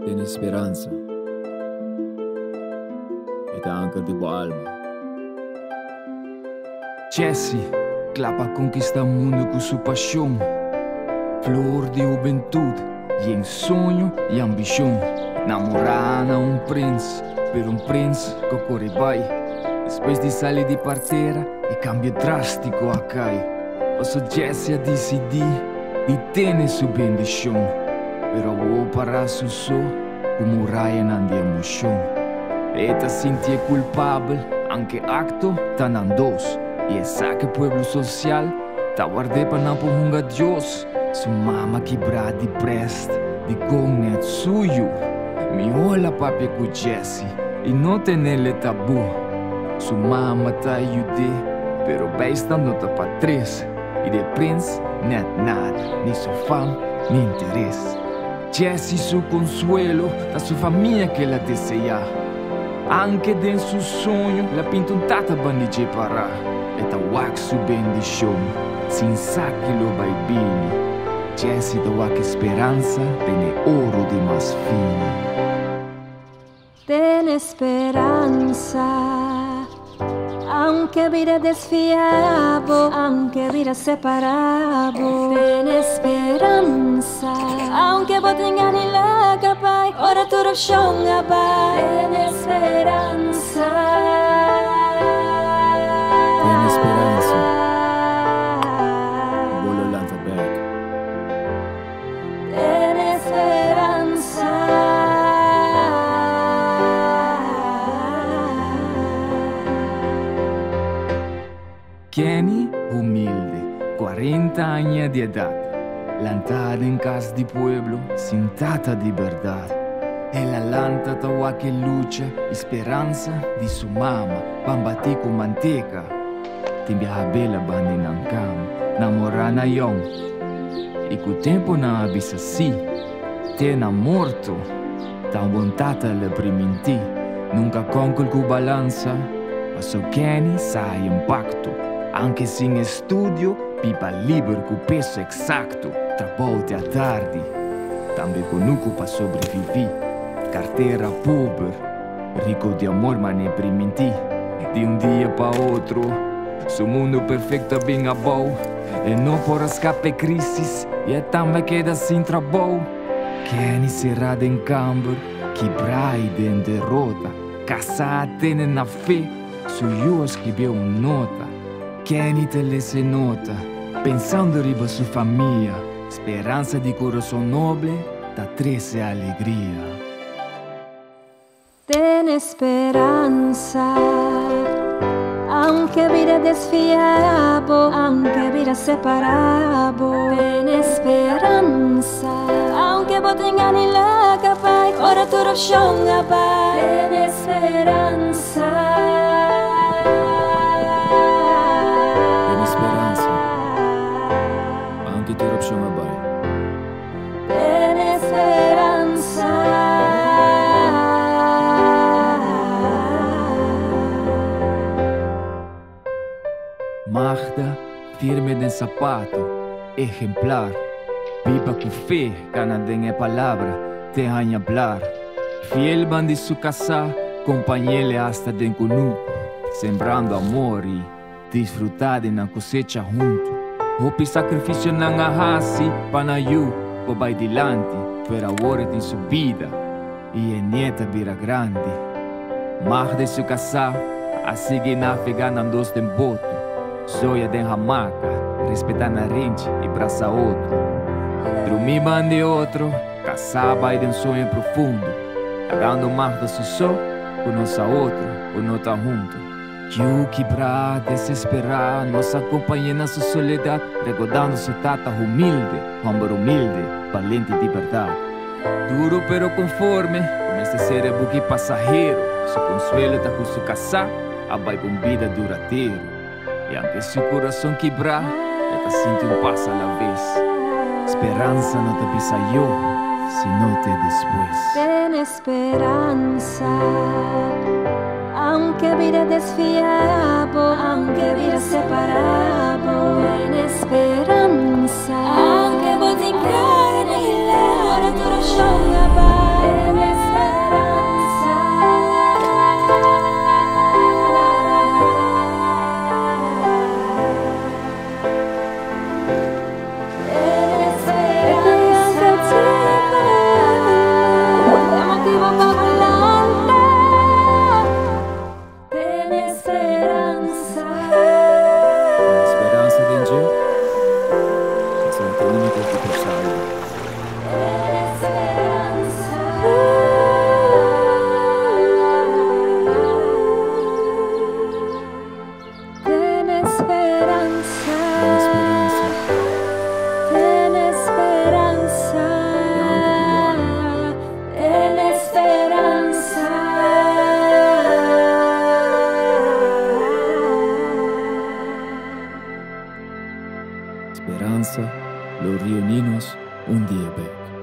Tem esperança. E tá anca de boa alma. Jesse, clapa conquista o mundo com sua paixão. Flor de juventude, e em sonho e ambição. Namorar um príncipe, per um príncipe que corre vai. Depois de sair de parteira, e cambio drástico a cai. Posso Jesse a decidir de ter sua bendição. Pero vou parar su so, como raia na de emoção. Eta sentia culpável, anche acto tá nan dos. E essa que pueblo social, tá guardé para não porrunga Deus. Su mama quebrar de prest, de gongnet suyo. Mi olha papi com Jesse, e não tem ele tabu. Su mama tá ayudé, pero besta não tá pra três. E de prince, net nada, nem su fama, nem interesse. Jesse su consuelo, da sua família que ela deseja. Anche dentro su sonho, la pintuntata bandige parar. E ta wak su bendição, sin sa que lo vai bene. Jesse da wak esperança, tem ouro de mais fino. Ten esperanza, aunque vida desfiado, aunque vida separado. Ten esperanza, aunque vos tengas ni la capaz, ora tu opción abai. Ten esperanza. Tem esperança. Bolo lanza back. Ten esperanza. Kenny, humilde, 40 años de edad, lantada en casa de pueblo, sin tanta liberdade. Ela lanta tawa que lucha, esperança de sua mama, bambati com manteca. Timbia a bela bande na cama, namorar na yong. E com o tempo na abisa si, te na morto, tão vontade le priminti. Nunca concol com balança, mas o Kenny sai impacto. Anche sem estudo, pipa livre com peso exacto. Trabalho à tarde, também conosco para sobreviver. Carteira pobre, rico de amor, mas nem primiti. De dia para outro, seu mundo perfeito bem a bom. E não por escape crises, e é também queda sem trabalho. Kenny cerrado em campo, quebrar e de derrota. Caçar tene na fé, sou escreveu nota. Kenny te lese nota, pensando riba sua família. Esperança de coração nobre, da trece alegria. Ten esperanza, aunque vida desfiado, aunque vida separado. Ten esperanza, aunque vos tengas ni la capaz, ora tu opción abai. Ten esperanza. Tem esperança. Anche tu opção abai. Ten esperanza. Magda, firme de sapato, ejemplar. Viva com fé, canadém é palavra, te han hablar. Fiel van de su casa, companheira hasta den conuco. Sembrando amor e disfrutar de na cosecha junto. Hopi sacrifício na ahasi, panayu, po vai dilante. Per agora tem sua vida, e a nieta vira grande. Magda su casa, a seguir navegando dos dem boto. Zoia den hamaca, respeitar na rente e braça outro. Dormir de outro, caçava e de sonho profundo. Dando mais do sol, o nosso outro, o não tá junto. Eu quebrar, desesperar, nossa companhia na sua soledade, recordando sua tata humilde, homem humilde, valente de verdade. Duro pero conforme, com este cérebro que passageiro, seu consuelo tá com sua casa, a vai com vida duradeiro. E aunque seu coração quebrar, ela sente passo a vez. Esperança não te pisa eu, sino te después. Ten esperanza, aunque vida desfiado, aunque vida separado. Ten esperanza, aunque vos te enganes, ahora tu no show. menos un día back.